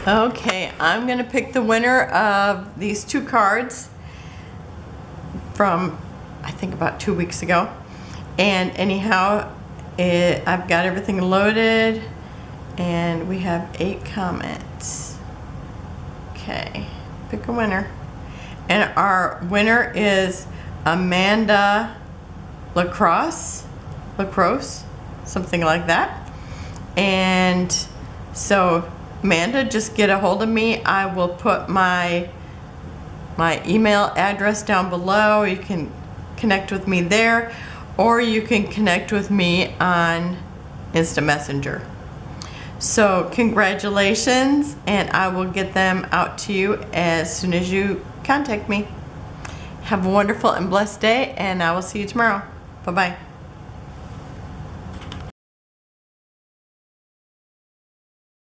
Okay, I'm gonna pick the winner of these 2 cards from, I think, about 2 weeks ago. And anyhow, I've got everything loaded and we have 8 comments. Okay, pick a winner. And our winner is Amanda Lacrosse, something like that. And so Amanda, just get a hold of me. I will put my email address down below. You can connect with me there, or you can connect with me on Instant Messenger. So congratulations, and I will get them out to you as soon as you contact me. Have a wonderful and blessed day, and I will see you tomorrow. Bye-bye.